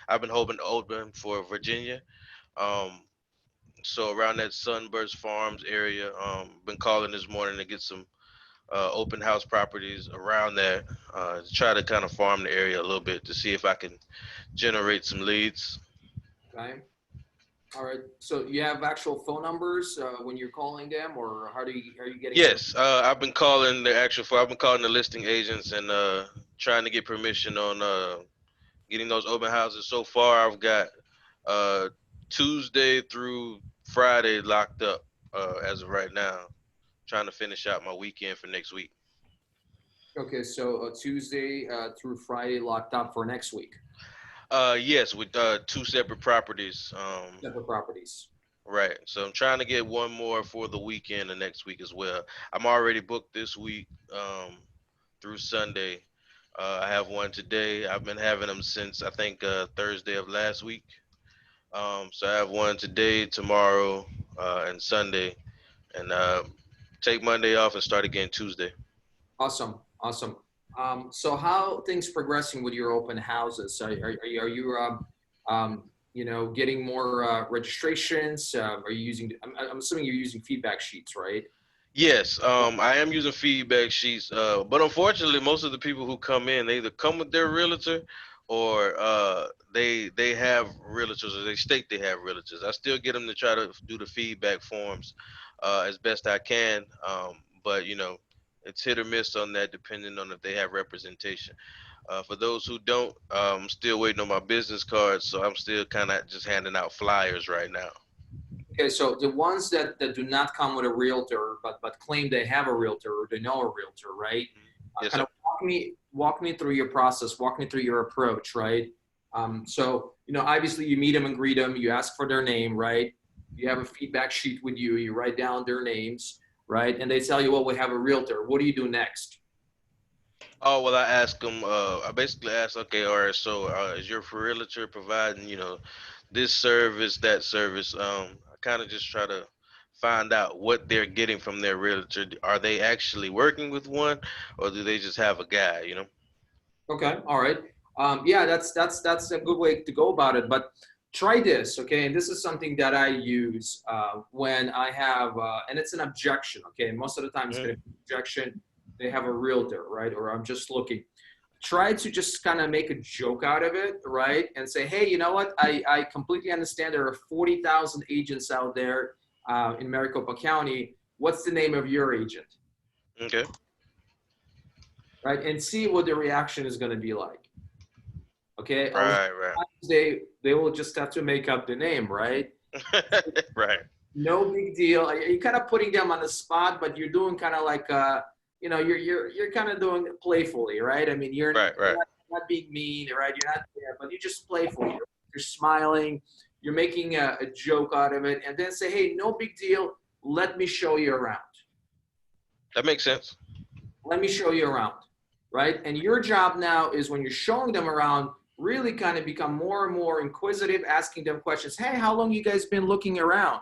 I've been hoping to open for Virginia. Um, so around that Sunburst Farms area, been calling this morning to get some open house properties around there. To try to kind of farm the area a little bit to see if I can generate some leads. Okay. All right. So you have actual phone numbers when you're calling them, or how do you are you getting their? Yes, I've been calling the actual. I've been calling the listing agents and trying to get permission on getting those open houses. So far, I've got uh, Tuesday through Friday locked up as of right now. Trying to finish out my weekend for next week. Okay, so Tuesday through Friday locked up for next week. Yes, with two separate properties. Separate properties. Right. So I'm trying to get one more for the weekend and next week as well. I'm already booked this week through Sunday. I have one today. I've been having them since I think Thursday of last week. So I have one today, tomorrow, and Sunday, and take Monday off and start again Tuesday. Awesome, awesome. So how things progressing with your open houses? Are you getting more registrations? Are you using? I'm assuming you're using feedback sheets, right? Yes, I am using feedback sheets, but unfortunately, most of the people who come in, they either come with their realtor, or they have realtors, or they state they have realtors. I still get them to try to do the feedback forms as best I can, but it's hit or miss on that, depending on if they have representation. For those who don't, I'm still waiting on my business cards, so I'm still kind of just handing out flyers right now. Okay, so the ones that do not come with a realtor, but claim they have a realtor or they know a realtor, right? Yes, Kind sir. of walk me through your process, walk me through your approach, right? So obviously you meet them and greet them, you ask for their name, right? You have a feedback sheet with you, you write down their names, right? And they tell you, well, we have a realtor. What do you do next? Oh well, I ask them. I basically ask, okay, all right. So, is your realtor providing, this service, that service? I kind of just try to find out what they're getting from their realtor. Are they actually working with one, or do they just have a guy? Okay, all right. Yeah, that's a good way to go about it. But try this, okay? And this is something that I use when I have, and it's an objection, okay? Most of the time, it's Hmm. going to be objection. They have a realtor, right? Or I'm just looking. Try to just kind of make a joke out of it, right? And say, hey, you know what? I completely understand there are 40,000 agents out there in Maricopa County. What's the name of your agent, Okay. right? And see what the reaction is going to be like. Okay, a lot of Right. Right. times they will just have to make up the name, right? Right. No big deal. You're kind of putting them on the spot, but you're doing kind of like you're kind of doing it playfully, right? I mean, Right. Right. not being mean, right? You're not there, but you're just playful. You're smiling. You're making a joke out of it, and then say, "Hey, no big deal. Let me show you around. That makes sense. Let me show you around." Right? And your job now is when you're showing them around, really kind of become more and more inquisitive, asking them questions. Hey, how long you guys been looking around?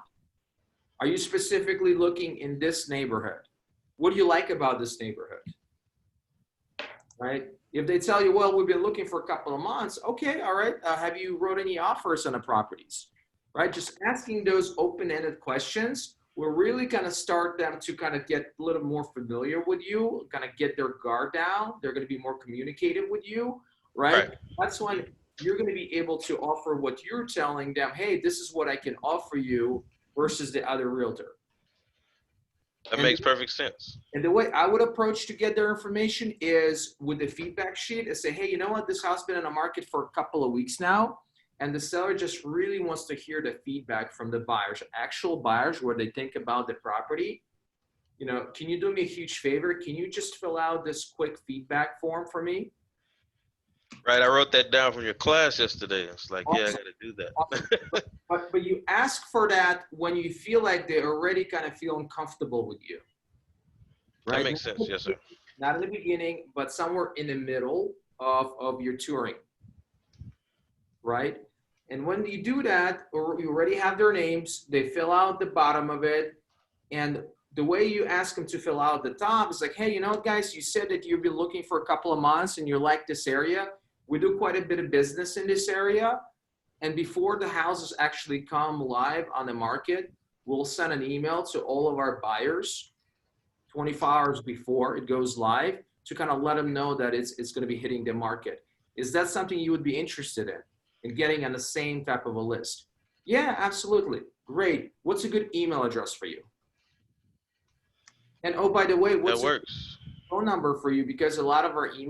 Are you specifically looking in this neighborhood? What do you like about this neighborhood? Right? If they tell you, well, we've been looking for a couple of months, okay, all right. Have you wrote any offers on the properties? Right? Just asking those open-ended questions will really kind of start them to kind of get a little more familiar with you, kind of get their guard down. They're going to be more communicative with you, right? Right. That's when you're going to be able to offer what you're telling them. Hey, this is what I can offer you versus the other realtor. That And makes perfect sense. and the way I would approach to get their information is with the feedback sheet and say, hey, you know what? This house has been in the market for a couple of weeks now. And the seller just really wants to hear the feedback from the buyers, actual buyers, where they think about the property. Can you do me a huge favor? Can you just fill out this quick feedback form for me? Right. I wrote that down from your class yesterday. It's like, yeah, I got Awesome. to do Awesome. that. But you ask for that when you feel like they're already kind of feeling comfortable with you, That right? makes sense. Yes, sir. Not in the beginning, but somewhere in the middle of your touring, right? And when you do that, or you already have their names, they fill out the bottom of it. And the way you ask them to fill out the top is like, hey, guys, you said that you've been looking for a couple of months and you like this area. We do quite a bit of business in this area. And before the houses actually come live on the market, we'll send an email to all of our buyers 24 hours before it goes live to kind of let them know that it's going to be hitting the market. Is that something you would be interested in getting on the same type of a list? Yeah, absolutely. Great. What's a good email address for you? And oh, by the way, That what's a works. phone number for you? Because a lot of our email